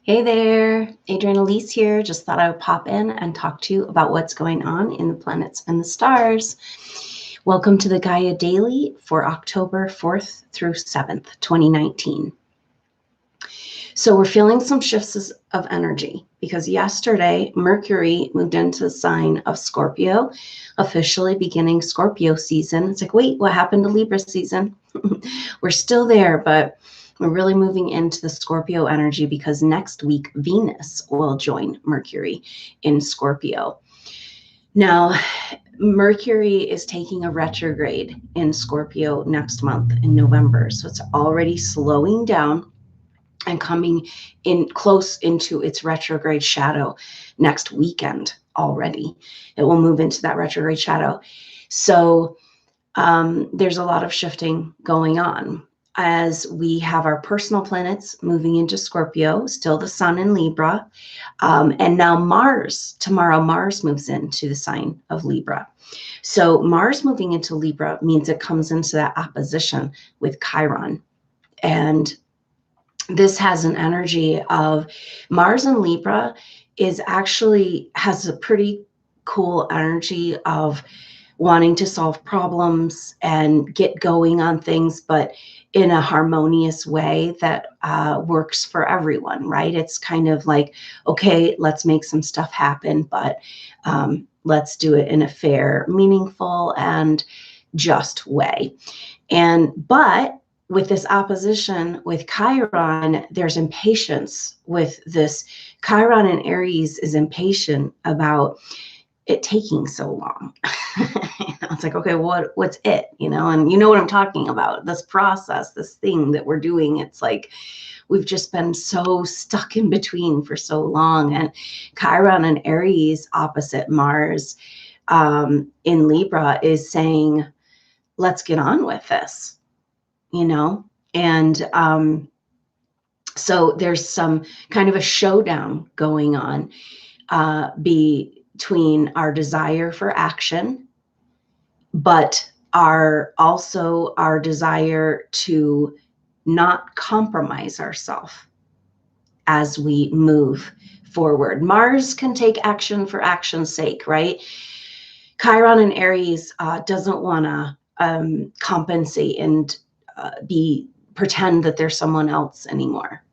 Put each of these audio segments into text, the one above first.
Hey there, Adrienne Elise here. Just thought I would pop in and talk to you about what's going on in the planets and the stars. Welcome to the Gaia Daily for October 4th through 7th, 2019. So we're feeling some shifts of energy because yesterday Mercury moved into the sign of Scorpio, officially beginning Scorpio season. It's like, wait, what happened to Libra season? We're still there, but we're really moving into the Scorpio energy because next week Venus will join Mercury in Scorpio. Now, Mercury is taking a retrograde in Scorpio next month in November. So it's already slowing down and coming in close into its retrograde shadow next weekend already. It will move into that retrograde shadow. So there's a lot of shifting going on as we have our personal planets moving into Scorpio, still the sun in Libra. And now tomorrow Mars moves into the sign of Libra. So Mars moving into Libra means it comes into that opposition with Chiron. And this has an energy of Mars in Libra has a pretty cool energy of wanting to solve problems and get going on things, but in a harmonious way that works for everyone, right? It's kind of like, okay, let's make some stuff happen, but let's do it in a fair, meaningful, and just way. But with this opposition with Chiron, there's impatience with this. Chiron in Aries is impatient about it taking so long. It's like, okay, what's it? And you know what I'm talking about, this process, this thing that we're doing. It's like we've just been so stuck in between for so long. And Chiron in Aries opposite Mars in Libra is saying, let's get on with this. And so there's some kind of a showdown going on between our desire for action, but also our desire to not compromise ourselves as we move forward. Mars can take action for action's sake, right? Chiron in Aries doesn't want to compensate and pretend that there's someone else anymore.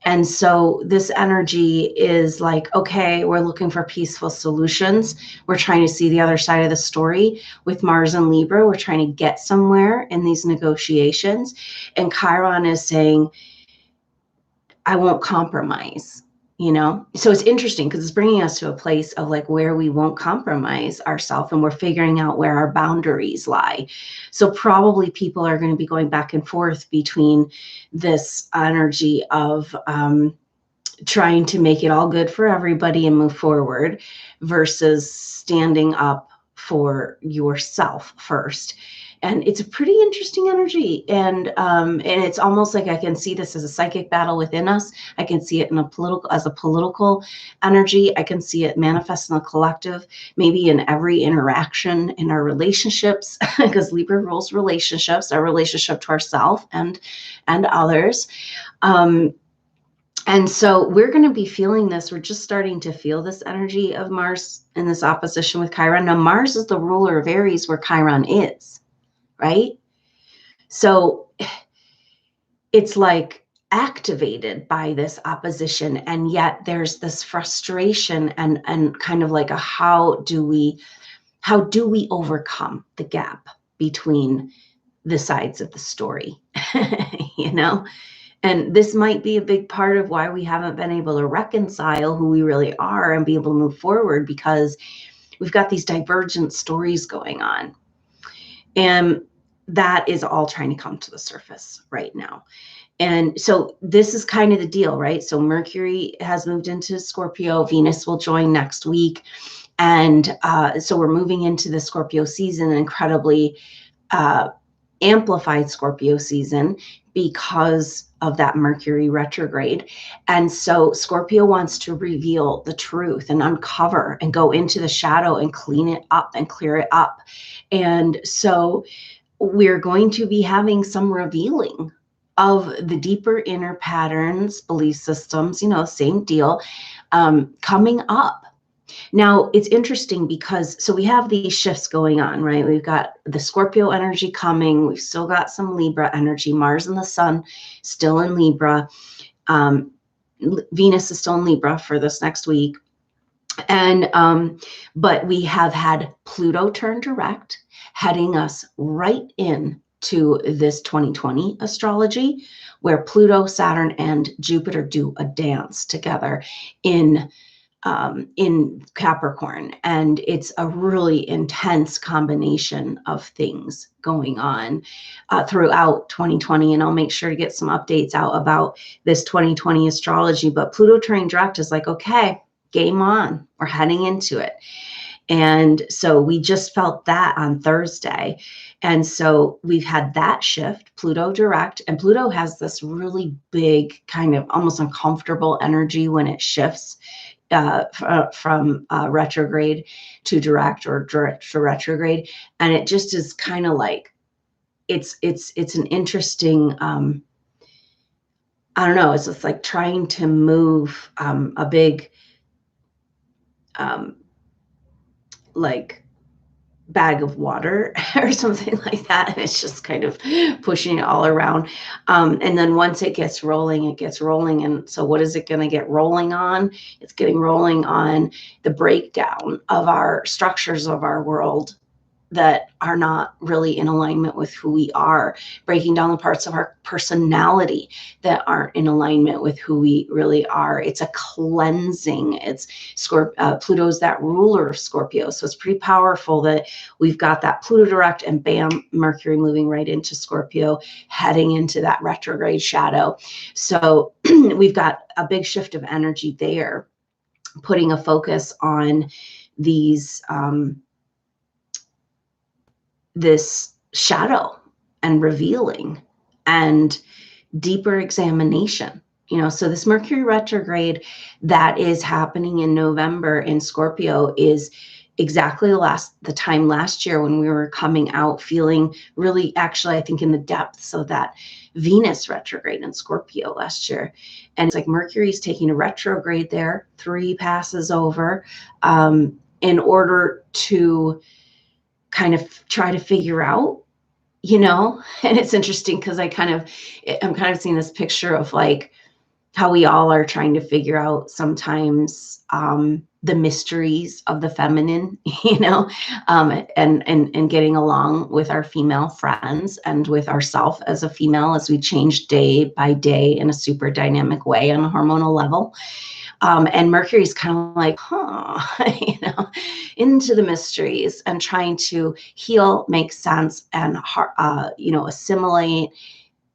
And so this energy is like, okay, we're looking for peaceful solutions. We're trying to see the other side of the story. With Mars and Libra, we're trying to get somewhere in these negotiations. And Chiron is saying, I won't compromise. So it's interesting because it's bringing us to a place of like where we won't compromise ourselves, and we're figuring out where our boundaries lie. So probably people are going to be going back and forth between this energy of trying to make it all good for everybody and move forward versus standing up for yourself first. And it's a pretty interesting energy. And it's almost like I can see this as a psychic battle within us. I can see it as a political energy. I can see it manifest in the collective, maybe in every interaction in our relationships, because Libra rules relationships, our relationship to ourselves and others. And so we're going to be feeling this. We're just starting to feel this energy of Mars in this opposition with Chiron. Now, Mars is the ruler of Aries where Chiron is. Right? So it's like activated by this opposition, and yet there's this frustration and kind of like how do we overcome the gap between the sides of the story? And this might be a big part of why we haven't been able to reconcile who we really are and be able to move forward, because we've got these divergent stories going on. And that is all trying to come to the surface right now. And so this is kind of the deal, right? So Mercury has moved into Scorpio. Venus will join next week. And so we're moving into the Scorpio season, an incredibly amplified Scorpio season because of that Mercury retrograde. And so Scorpio wants to reveal the truth and uncover and go into the shadow and clean it up and clear it up. And so we're going to be having some revealing of the deeper inner patterns, belief systems, you know, same deal, coming up. Now, it's interesting because, so we have these shifts going on, right? We've got the Scorpio energy coming. We've still got some Libra energy. Mars and the Sun still in Libra. Venus is still in Libra for this next week. And, but we have had Pluto turn direct, heading us right in to this 2020 astrology, where Pluto, Saturn, and Jupiter do a dance together in Capricorn. And it's a really intense combination of things going on throughout 2020. And I'll make sure to get some updates out about this 2020 astrology. But Pluto turning direct is like, okay, game on, we're heading into it. And so we just felt that on Thursday. And so we've had that shift, Pluto direct, and Pluto has this really big kind of almost uncomfortable energy when it shifts from retrograde to direct, or direct to retrograde. And it just is kind of like, it's an interesting, I don't know, it's just like trying to move a big, like bag of water or something like that. And it's just kind of pushing it all around. And then once it gets rolling, it gets rolling. And so what is it going to get rolling on? It's getting rolling on the breakdown of our structures of our world that are not really in alignment with who we are, breaking down the parts of our personality that aren't in alignment with who we really are. It's a cleansing. It's Pluto's that ruler of Scorpio. So it's pretty powerful that we've got that Pluto direct and bam, Mercury moving right into Scorpio, heading into that retrograde shadow. So we've got a big shift of energy there, putting a focus on these, this shadow and revealing and deeper examination, you know. So this Mercury retrograde that is happening in November in Scorpio is exactly the time last year when we were coming out feeling really, actually, I think in the depths of that Venus retrograde in Scorpio last year. And it's like Mercury's taking a retrograde there, 3 passes over, in order to kind of try to figure out, you know. And it's interesting because I'm kind of seeing this picture of like how we all are trying to figure out sometimes the mysteries of the feminine, you know, and getting along with our female friends and with ourselves as a female as we change day by day in a super dynamic way on a hormonal level. And Mercury's kind of like, you know, into the mysteries and trying to heal, make sense, and, you know, assimilate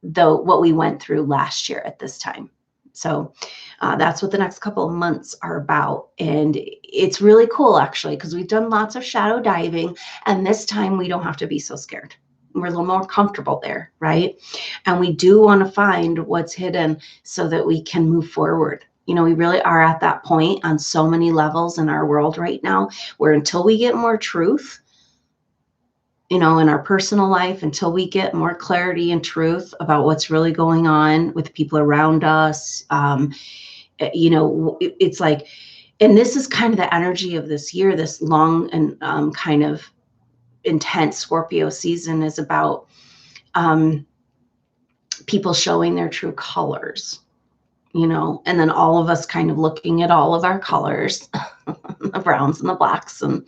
what we went through last year at this time. So that's what the next couple of months are about. And it's really cool, actually, because we've done lots of shadow diving. And this time we don't have to be so scared. We're a little more comfortable there, right? And we do want to find what's hidden so that we can move forward. You know, we really are at that point on so many levels in our world right now, where until we get more truth, you know, in our personal life, until we get more clarity and truth about what's really going on with people around us, you know, it's like, and this is kind of the energy of this year, this long and kind of intense Scorpio season is about people showing their true colors. You know, and then all of us kind of looking at all of our colors, the browns and the blacks and,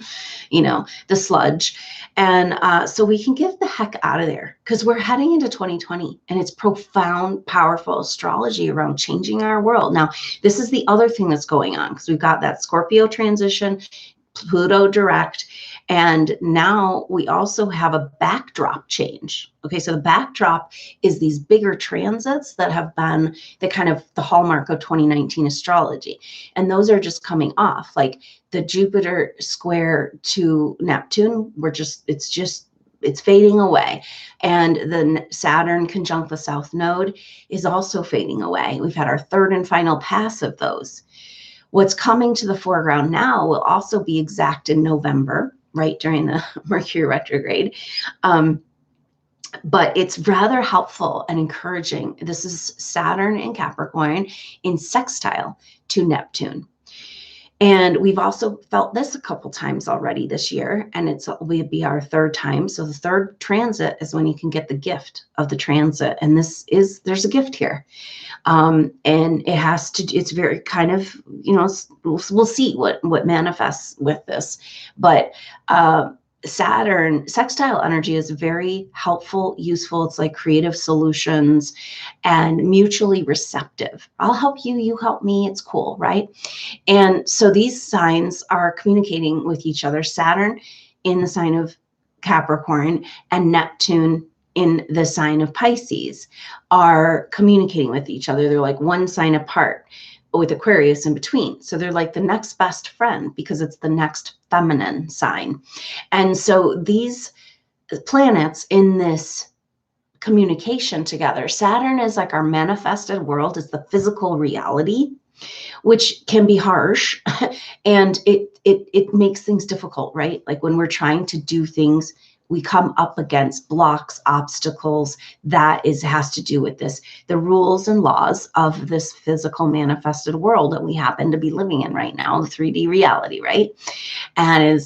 you know, the sludge. And so we can get the heck out of there because we're heading into 2020 and it's profound, powerful astrology around changing our world. Now, this is the other thing that's going on because we've got that Scorpio transition, Pluto direct, and now we also have a backdrop change. Okay, so the backdrop is these bigger transits that have been the kind of the hallmark of 2019 astrology. And those are just coming off, like the Jupiter square to Neptune, it's fading away. And the Saturn conjunct the South Node is also fading away. We've had our third and final pass of those. What's coming to the foreground now will also be exact in November, right during the Mercury retrograde. but it's rather helpful and encouraging. This is Saturn in Capricorn in sextile to Neptune. And we've also felt this a couple times already this year, and will be our third time. So the third transit is when you can get the gift of the transit. And there's a gift here. And it's very kind of, we'll see what manifests with this. But Saturn sextile energy is very helpful, useful. It's like creative solutions and mutually receptive. I'll help you, you help me. It's cool, right? And so these signs are communicating with each other. Saturn in the sign of Capricorn and Neptune in the sign of Pisces are communicating with each other. They're like one sign apart, with Aquarius in between. So they're like the next best friend because it's the next feminine sign. And so these planets in this communication together, Saturn is like our manifested world, is the physical reality, which can be harsh and it makes things difficult, right? Like when we're trying to do things, we come up against blocks, obstacles. Has to do with the rules and laws of this physical manifested world that we happen to be living in right now, the 3D reality, right? And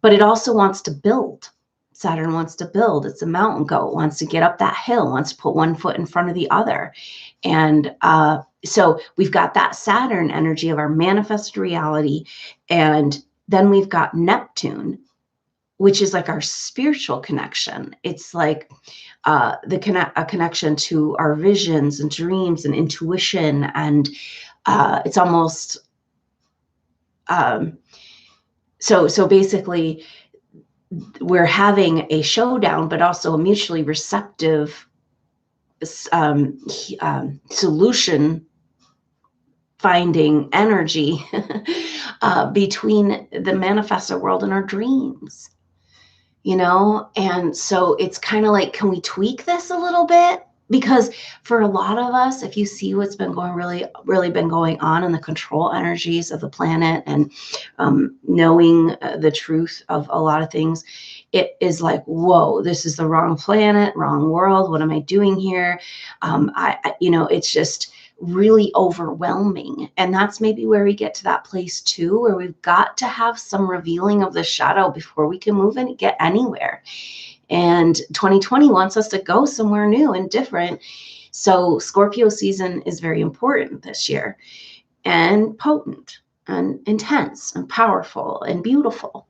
but it also wants to build. Saturn wants to build. It's a mountain goat, wants to get up that hill, wants to put one foot in front of the other. And so we've got that Saturn energy of our manifested reality. And then we've got Neptune, which is like our spiritual connection. It's like a connection to our visions and dreams and intuition. And it's almost, so basically we're having a showdown, but also a mutually receptive solution finding energy between the manifested world and our dreams. And so it's kind of like, can we tweak this a little bit? Because for a lot of us, if you see what's been really been going on in the control energies of the planet and knowing the truth of a lot of things, it is like, whoa, this is the wrong planet, wrong world. What am I doing here? It's just really overwhelming. And that's maybe where we get to that place too, where we've got to have some revealing of the shadow before we can move and get anywhere. And 2020 wants us to go somewhere new and different. So Scorpio season is very important this year, and potent and intense and powerful and beautiful.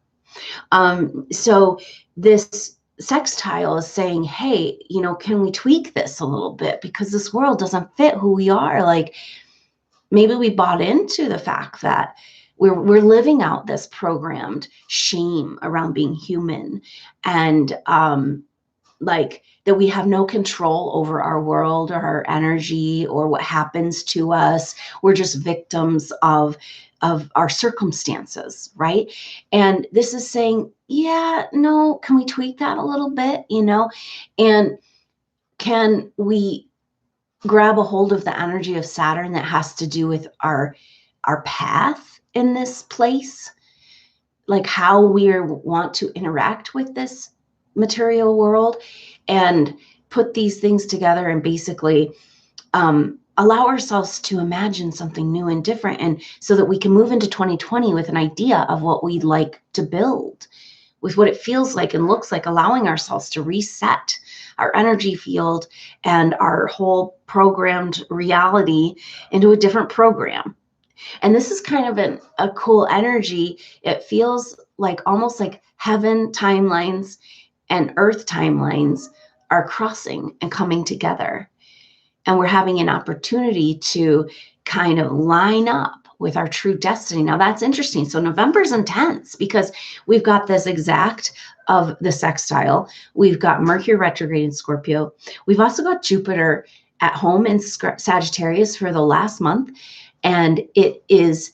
So this sextile is saying, hey, can we tweak this a little bit? Because this world doesn't fit who we are. Like maybe we bought into the fact that we're living out this programmed shame around being human, and like that we have no control over our world or our energy or what happens to us. We're just victims of our circumstances, right? And this is saying, yeah, no, can we tweak that a little bit, and can we grab a hold of the energy of Saturn that has to do with our path in this place, like how we want to interact with this material world, and put these things together and basically allow ourselves to imagine something new and different, and so that we can move into 2020 with an idea of what we'd like to build, with what it feels like and looks like, allowing ourselves to reset our energy field and our whole programmed reality into a different program. And this is kind of a cool energy. It feels like almost like heaven timelines and earth timelines are crossing and coming together. And we're having an opportunity to kind of line up with our true destiny. Now that's interesting. So November's intense because we've got this exact of the sextile. We've got Mercury retrograde in Scorpio. We've also got Jupiter at home in Sagittarius for the last month. And it is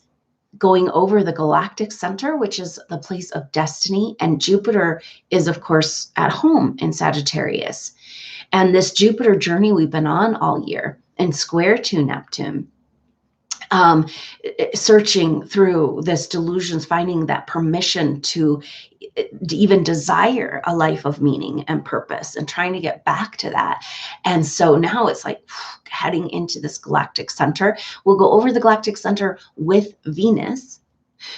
going over the galactic center, which is the place of destiny. And Jupiter is, of course, at home in Sagittarius. And this Jupiter journey we've been on all year and square to Neptune um, searching through this delusions, finding that permission to even desire a life of meaning and purpose and trying to get back to that. And so now it's like heading into this galactic center. We'll go over the galactic center with Venus.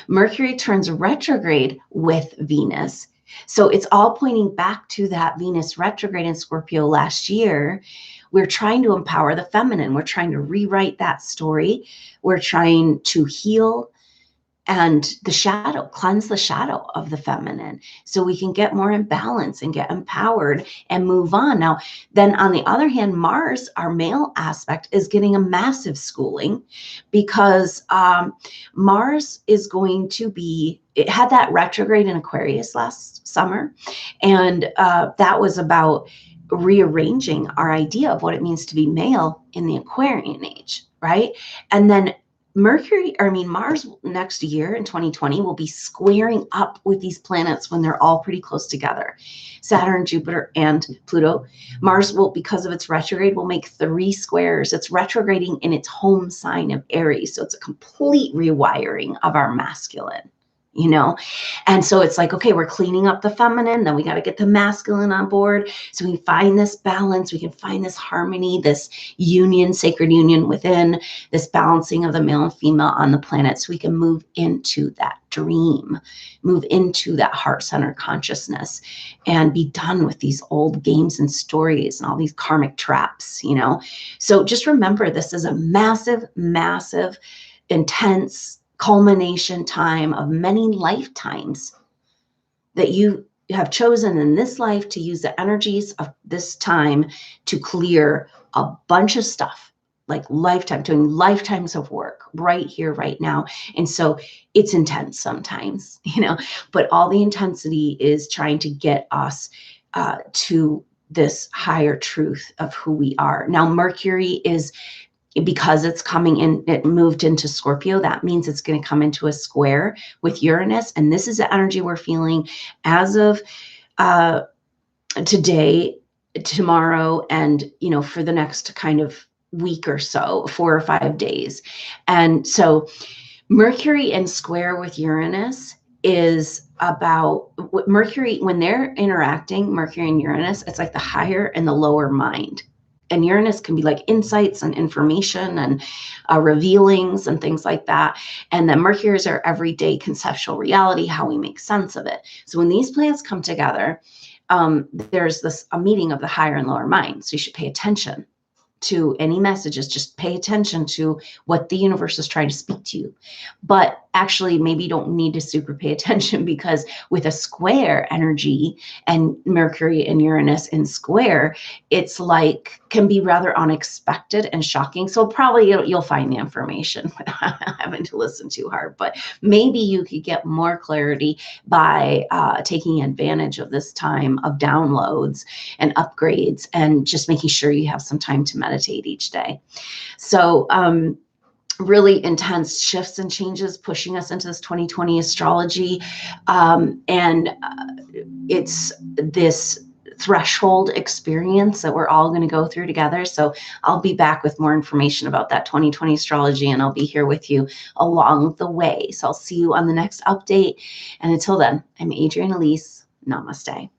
Mercury turns retrograde with Venus. So it's all pointing back to that Venus retrograde in Scorpio last year. We're trying to empower the feminine. We're trying to rewrite that story. We're trying to heal and the shadow, cleanse the shadow of the feminine so we can get more in balance and get empowered and move on. Now, then on the other hand, Mars, our male aspect, is getting a massive schooling because Mars is going to be, it had that retrograde in Aquarius last summer. And that was about rearranging our idea of what it means to be male in the Aquarian age, right? And then Mars next year in 2020 will be squaring up with these planets when they're all pretty close together. Saturn, Jupiter, and Pluto. Mars will, because of its retrograde, will make 3 squares. It's retrograding in its home sign of Aries. So it's a complete rewiring of our masculine, you know? And so it's like, okay, we're cleaning up the feminine, then we got to get the masculine on board. So we find this balance, we can find this harmony, this union, sacred union within, this balancing of the male and female on the planet. So we can move into that dream, move into that heart-centered consciousness and be done with these old games and stories and all these karmic traps, you know? So just remember, this is a massive, massive, intense culmination time of many lifetimes that you have chosen in this life to use the energies of this time to clear a bunch of stuff, like doing lifetimes of work right here, right now. And so it's intense sometimes, you know, but all the intensity is trying to get us to this higher truth of who we are. Now, Mercury is, because it's coming in, it moved into Scorpio, that means it's going to come into a square with Uranus. And this is the energy we're feeling as of today, tomorrow, and, you know, for the next kind of week or so, 4 or 5 days. And so Mercury in square with Uranus is about Mercury, when they're interacting, Mercury and Uranus, it's like the higher and the lower mind. And Uranus can be like insights and information and revealings and things like that. And then Mercury is our everyday conceptual reality, how we make sense of it. So when these planets come together, there's a meeting of the higher and lower mind. So you should pay attention to any messages. Just pay attention to what the universe is trying to speak to you. But actually, maybe you don't need to super pay attention, because with a square energy and Mercury and Uranus in square, it's like, can be rather unexpected and shocking. So probably you'll find the information without having to listen too hard. But maybe you could get more clarity by taking advantage of this time of downloads and upgrades and just making sure you have some time to meditate each day. So really intense shifts and changes pushing us into this 2020 astrology. It's this threshold experience that we're all going to go through together. So I'll be back with more information about that 2020 astrology, and I'll be here with you along the way. So I'll see you on the next update. And until then, I'm Adrienne Elise. Namaste.